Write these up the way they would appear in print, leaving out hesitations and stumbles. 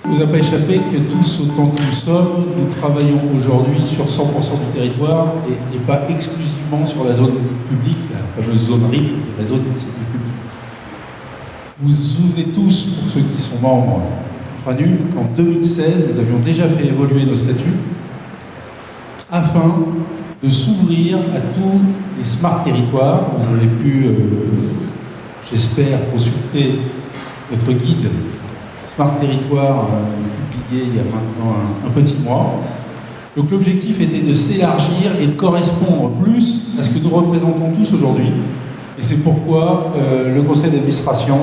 Ça ne vous a pas échappé que tous autant que nous sommes, nous travaillons aujourd'hui sur 100% du territoire et pas exclusivement sur la zone dite publique, la fameuse zone RIP, le réseau d'initiative publique. Vous vous souvenez tous, pour ceux qui sont membres Infranum, qu'en 2016, nous avions déjà fait évoluer nos statuts afin de s'ouvrir à tous les smart territoires. Vous avez pu, j'espère, consulter notre guide Smart Territoire, publié il y a maintenant un petit mois. Donc l'objectif était de s'élargir et de correspondre plus à ce que nous représentons tous aujourd'hui. Et c'est pourquoi le conseil d'administration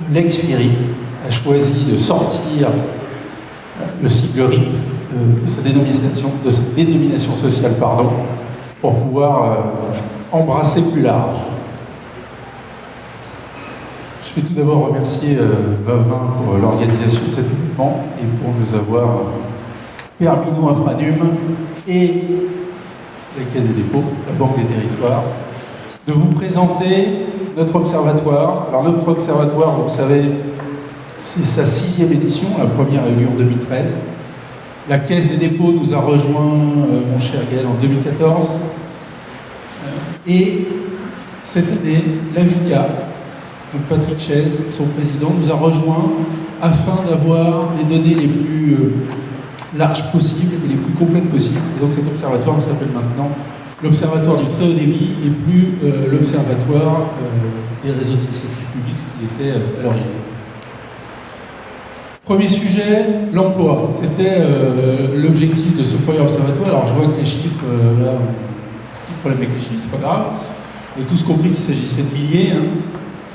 de l'ex-FIRI a choisi de sortir le sigle RIP de sa dénomination sociale, pour pouvoir embrasser plus large. Je vais tout d'abord remercier Bavin pour l'organisation de cet événement et pour nous avoir permis, nous, Infranum et la Caisse des dépôts, la Banque des territoires, de vous présenter notre observatoire. Alors notre observatoire, vous le savez, c'est sa 6e édition, la première a eu lieu en 2013. La Caisse des dépôts nous a rejoint, mon cher Gaël, en 2014. Et cette année, l'AVICA, donc Patrick Chaise, son président, nous a rejoint afin d'avoir les données les plus larges possibles et les plus complètes possibles. Et donc cet observatoire s'appelle maintenant l'Observatoire du très haut débit et plus l'Observatoire des réseaux d'initiative publique, ce qui était à l'origine. Premier sujet, l'emploi. C'était l'objectif de ce premier observatoire. Alors je vois que les chiffres, là, petit problème avec les chiffres, c'est pas grave. On a tous compris qu'il s'agissait de milliers.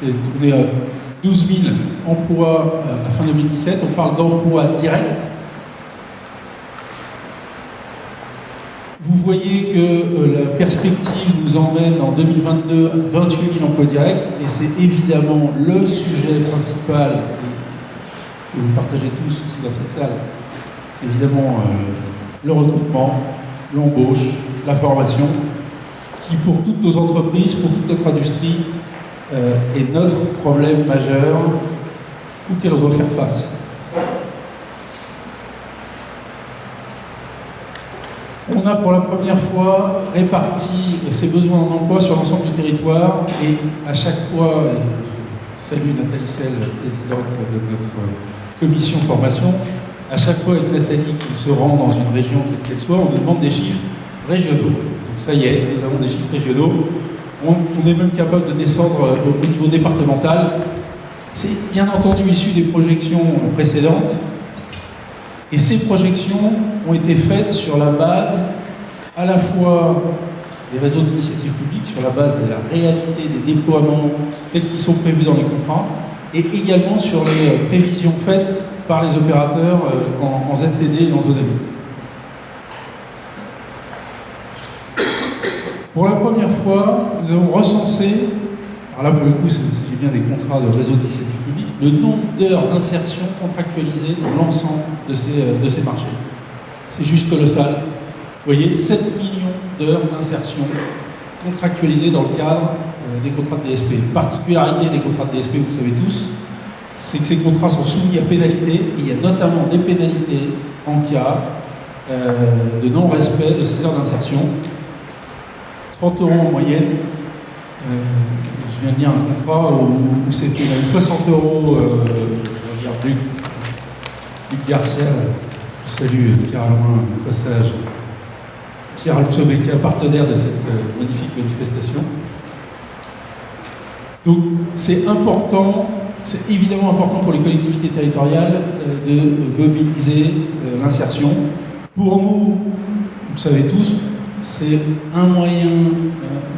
C'est tourné à 12 000 emplois à fin 2017. On parle d'emplois directs. Vous voyez que la perspective nous emmène en 2022 à 28 000 emplois directs. Et c'est évidemment le sujet principal que vous partagez tous ici dans cette salle. C'est évidemment le recrutement, l'embauche, la formation, qui pour toutes nos entreprises, pour toute notre industrie, est notre problème majeur auquel on doit faire face. On a pour la première fois réparti ces besoins en emploi sur l'ensemble du territoire et à chaque fois, je salue Nathalie Selle, présidente de notre commission formation, à chaque fois avec Nathalie qui se rend dans une région quelle qu'elle soit, on nous demande des chiffres régionaux. Donc ça y est, nous avons des chiffres régionaux. On est même capable de descendre au niveau départemental. C'est bien entendu issu des projections précédentes. Et ces projections ont été faites sur la base à la fois des réseaux d'initiative publique, sur la base de la réalité des déploiements tels qu'ils sont prévus dans les contrats, et également sur les prévisions faites par les opérateurs en ZTD et en zone AMI. Pour la première fois, nous avons recensé, alors là pour le coup il s'agit bien des contrats de réseau d'initiative publique, le nombre d'heures d'insertion contractualisées dans l'ensemble de ces marchés. C'est juste colossal. Vous voyez, 7 millions d'heures d'insertion contractualisées dans le cadre des contrats de DSP. Particularité des contrats de DSP, vous le savez tous, c'est que ces contrats sont soumis à pénalité, et il y a notamment des pénalités en cas de non-respect de ces heures d'insertion. 30 € en moyenne. Je viens de lire un contrat où c'était même 60 €, je vais dire Luc Garcia, je salue Pierre Almoin au passage, Pierre Alpsobeka, partenaire de cette magnifique manifestation. Donc c'est important, c'est évidemment important pour les collectivités territoriales de mobiliser l'insertion. Pour nous, vous le savez tous, c'est un moyen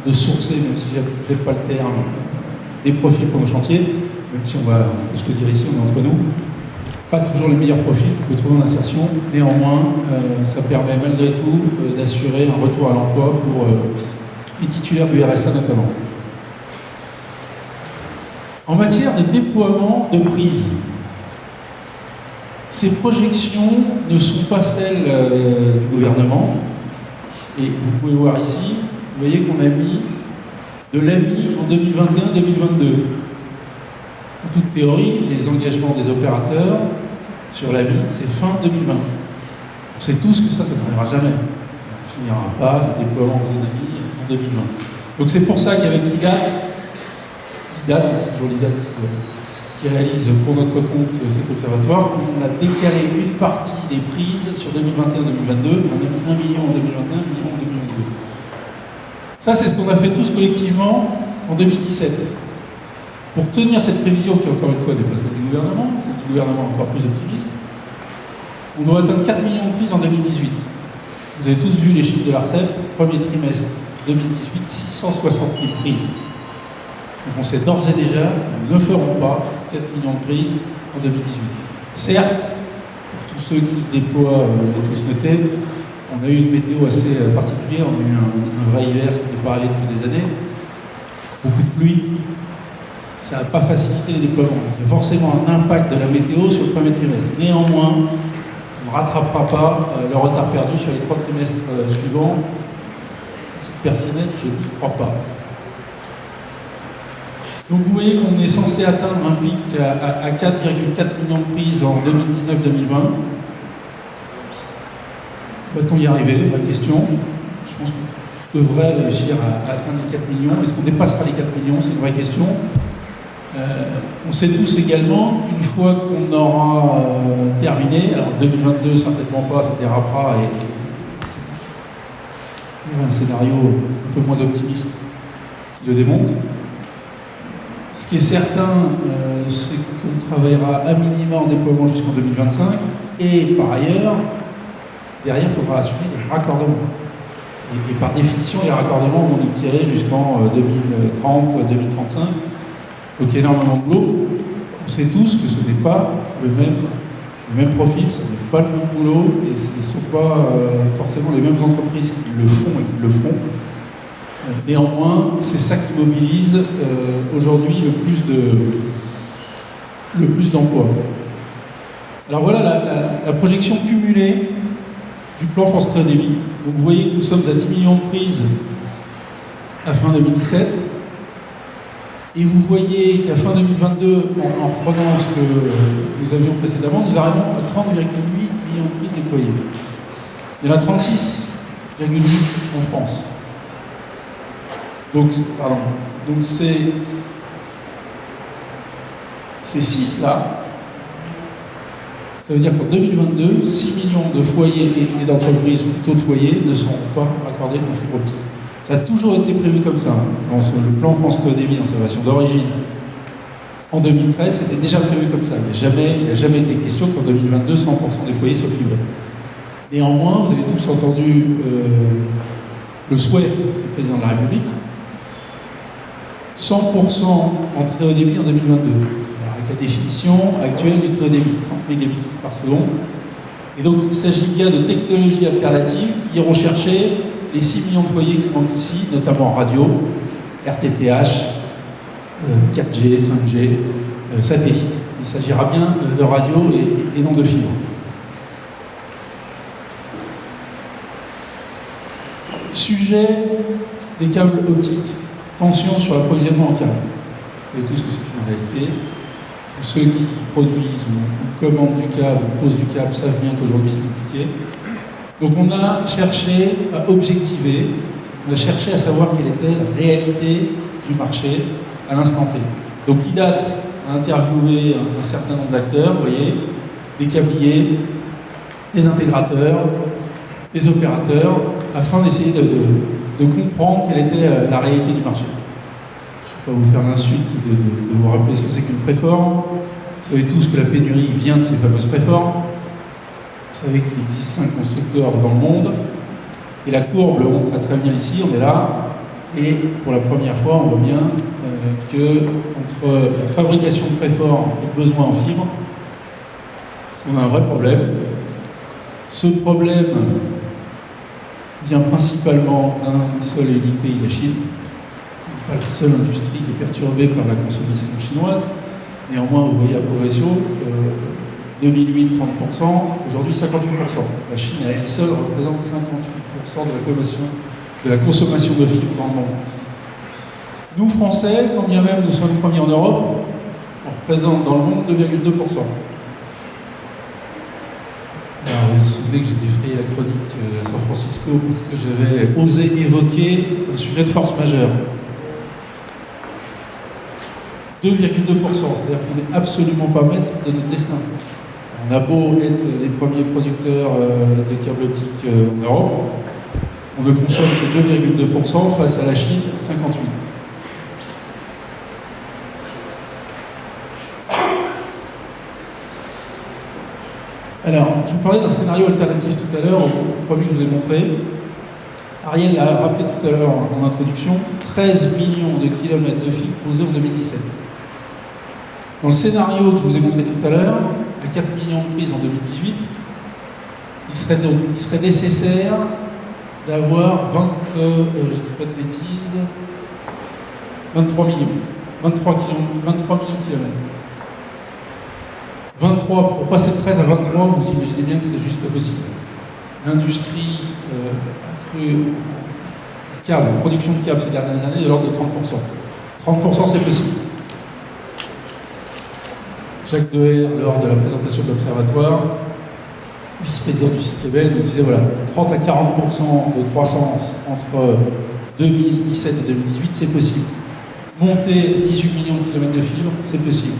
de sourcer, même si j'aime pas le terme, des profils pour nos chantiers, même si on va se le dire ici, on est entre nous. Pas toujours les meilleurs profils que trouver en insertion, néanmoins, ça permet malgré tout d'assurer un retour à l'emploi pour les titulaires du RSA notamment. En matière de déploiement de prise, ces projections ne sont pas celles du gouvernement. Et vous pouvez voir ici, vous voyez qu'on a mis de l'AMI en 2021-2022. En toute théorie, les engagements des opérateurs sur l'AMI, c'est fin 2020. On sait tous que ça n'arrivera jamais. On ne finira pas le déploiement en zone AMI en 2020. Donc c'est pour ça qu'avec l'IDAT, c'est toujours l'IDAT qui réalise pour notre compte cet observatoire, on a décalé une partie des prises sur 2021-2022, on a mis 1 million en 2021, 1 million en 2022. Ça, c'est ce qu'on a fait tous collectivement en 2017. Pour tenir cette prévision, qui encore une fois n'est pas celle du gouvernement, c'est du gouvernement encore plus optimiste, on doit atteindre 4 millions de prises en 2018. Vous avez tous vu les chiffres de l'ARCEP, premier trimestre 2018, 660 000 prises. Donc on sait d'ores et déjà que nous ne ferons pas 4 millions de prises en 2018. Certes, pour tous ceux qui déploient les tous notés, on a eu une météo assez particulière, on a eu un vrai hiver, ce qui n'est pas arrivé depuis des années, beaucoup de pluie, ça n'a pas facilité les déploiements. Il y a forcément un impact de la météo sur le premier trimestre. Néanmoins, on ne rattrapera pas le retard perdu sur les 3 trimestres suivants. À titre personnel, je n'y crois pas. Donc vous voyez qu'on est censé atteindre un pic à 4,4 millions de prises en 2019-2020. Va-t-on y arriver? Ma question. Je pense qu'on devrait réussir à atteindre les 4 millions. Est-ce qu'on dépassera les 4 millions? C'est une vraie question. On sait tous également qu'une fois qu'on aura terminé, alors 2022 certainement pas, ça dérapera et il y a un scénario un peu moins optimiste qui le démontre. Ce qui est certain, c'est qu'on travaillera à minima en déploiement jusqu'en 2025 et par ailleurs, derrière, il faudra assurer des raccordements. Et par définition, les raccordements vont nous tirer jusqu'en 2030-2035. Donc il y a énormément de boulot. On sait tous que ce n'est pas le même profil, ce n'est pas le même boulot, et ce ne sont pas forcément les mêmes entreprises qui le font et qui le feront. Néanmoins, c'est ça qui mobilise aujourd'hui le plus d'emplois. Alors voilà la projection cumulée du plan France Très Haut Débit. Donc vous voyez que nous sommes à 10 millions de prises à fin 2017. Et vous voyez qu'à fin 2022, en reprenant ce que nous avions précédemment, nous arrivons à 30,8 millions de prises déployées. Il y en a 36,8 en France. Donc ces 6 là, ça veut dire qu'en 2022, 6 millions de foyers et d'entreprises, plutôt de foyers, ne sont pas raccordés en fibre optique. Ça a toujours été prévu comme ça. Dans le plan France Très Haut Débit, dans sa version d'origine, en 2013, c'était déjà prévu comme ça. Il n'a jamais été question qu'en 2022, 100% des foyers soient fibrés. Néanmoins, vous avez tous entendu le souhait du président de la République, 100% en très haut débit en 2022, avec la définition actuelle du très haut débit, 30 mégabits par seconde. Et donc il s'agit bien de technologies alternatives qui iront chercher les 6 millions de foyers qui manquent ici, notamment en radio, RTTH, 4G, 5G, satellite. Il s'agira bien de radio et non de fibre. Sujet des câbles optiques. Tension sur l'approvisionnement en câbles. Vous savez tous que c'est une réalité. Tous ceux qui produisent ou commandent du câble ou posent du câble savent bien qu'aujourd'hui c'est compliqué. Donc on a cherché à objectiver, on a cherché à savoir quelle était la réalité du marché à l'instant T. Donc l'IDAT a interviewé un certain nombre d'acteurs, vous voyez, des câbliers, des intégrateurs, des opérateurs, afin d'essayer de comprendre quelle était la réalité du marché. Je ne vais pas vous faire l'insulte de vous rappeler ce que c'est qu'une préforme. Vous savez tous que la pénurie vient de ces fameuses préformes. Vous savez qu'il existe 5 constructeurs dans le monde. Et la courbe le montre très bien ici, on est là. Et pour la première fois, on voit bien que entre la fabrication de préformes et le besoin en fibre, on a un vrai problème. Ce problème vient principalement d'un seul et unique pays, la Chine. Ce n'est pas la seule industrie qui est perturbée par la consommation chinoise. Néanmoins, vous voyez la progression, 2008, 30%, aujourd'hui 58%. La Chine, à elle seule, représente 58% de la consommation de la consommation de fibres dans le monde. Nous, Français, quand bien même nous sommes premiers en Europe, on représente dans le monde 2,2%. Alors, vous vous souvenez que j'ai défrayé la chronique à San Francisco parce que j'avais osé évoquer un sujet de force majeure. 2,2%, c'est-à-dire qu'on n'est absolument pas maître de notre destin. On a beau être les premiers producteurs de câbles optiques en Europe, on ne consomme que 2,2% face à la Chine, 58%. Alors, je vous parlais d'un scénario alternatif tout à l'heure, au premier que je vous ai montré. Ariel l'a rappelé tout à l'heure en introduction, 13 millions de kilomètres de fibres posés en 2017. Dans le scénario que je vous ai montré tout à l'heure, à 4 millions de prises en 2018, il serait nécessaire d'avoir 23 millions de kilomètres. 23, pour passer de 13 à 23, vous imaginez bien que c'est juste pas possible. L'industrie a cru câble, production de câbles ces dernières années de l'ordre de 30%. 30% c'est possible. Jacques Deher, lors de la présentation de l'Observatoire, vice-président du CITEBEL, nous disait voilà, 30 à 40% de croissance entre 2017 et 2018, c'est possible. Monter 18 millions de kilomètres de fibres, c'est possible.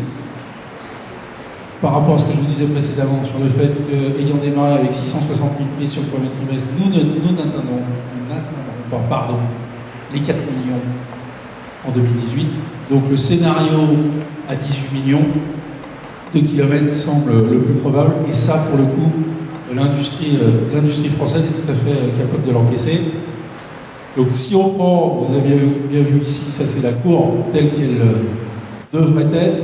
Par rapport à ce que je vous disais précédemment sur le fait qu'ayant démarré avec 660 000 prises sur le premier trimestre, nous n'atteindrons pas les 4 millions en 2018. Donc le scénario à 18 millions de kilomètres semble le plus probable, et ça, pour le coup, l'industrie française est tout à fait capable de l'encaisser. Donc si on prend, vous avez bien vu ici, ça c'est la courbe telle qu'elle devrait être,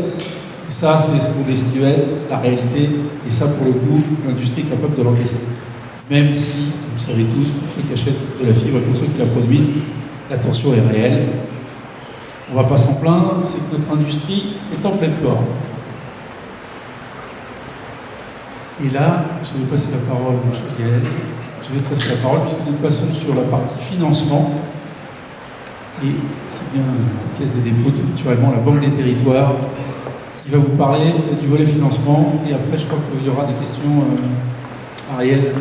et ça c'est ce qu'on estime être la réalité, et ça pour le coup, l'industrie est capable de l'encaisser. Même si, vous savez tous, pour ceux qui achètent de la fibre et pour ceux qui la produisent, la tension est réelle. On ne va pas s'en plaindre, c'est que notre industrie est en pleine forme. Et là, je vais passer la parole à mon cher Gaël. Je vais te passer la parole puisque nous passons sur la partie financement. Et c'est bien la Caisse des dépôts, tout naturellement, la Banque des territoires, qui va vous parler du volet financement. Et après, je crois qu'il y aura des questions, Ariel,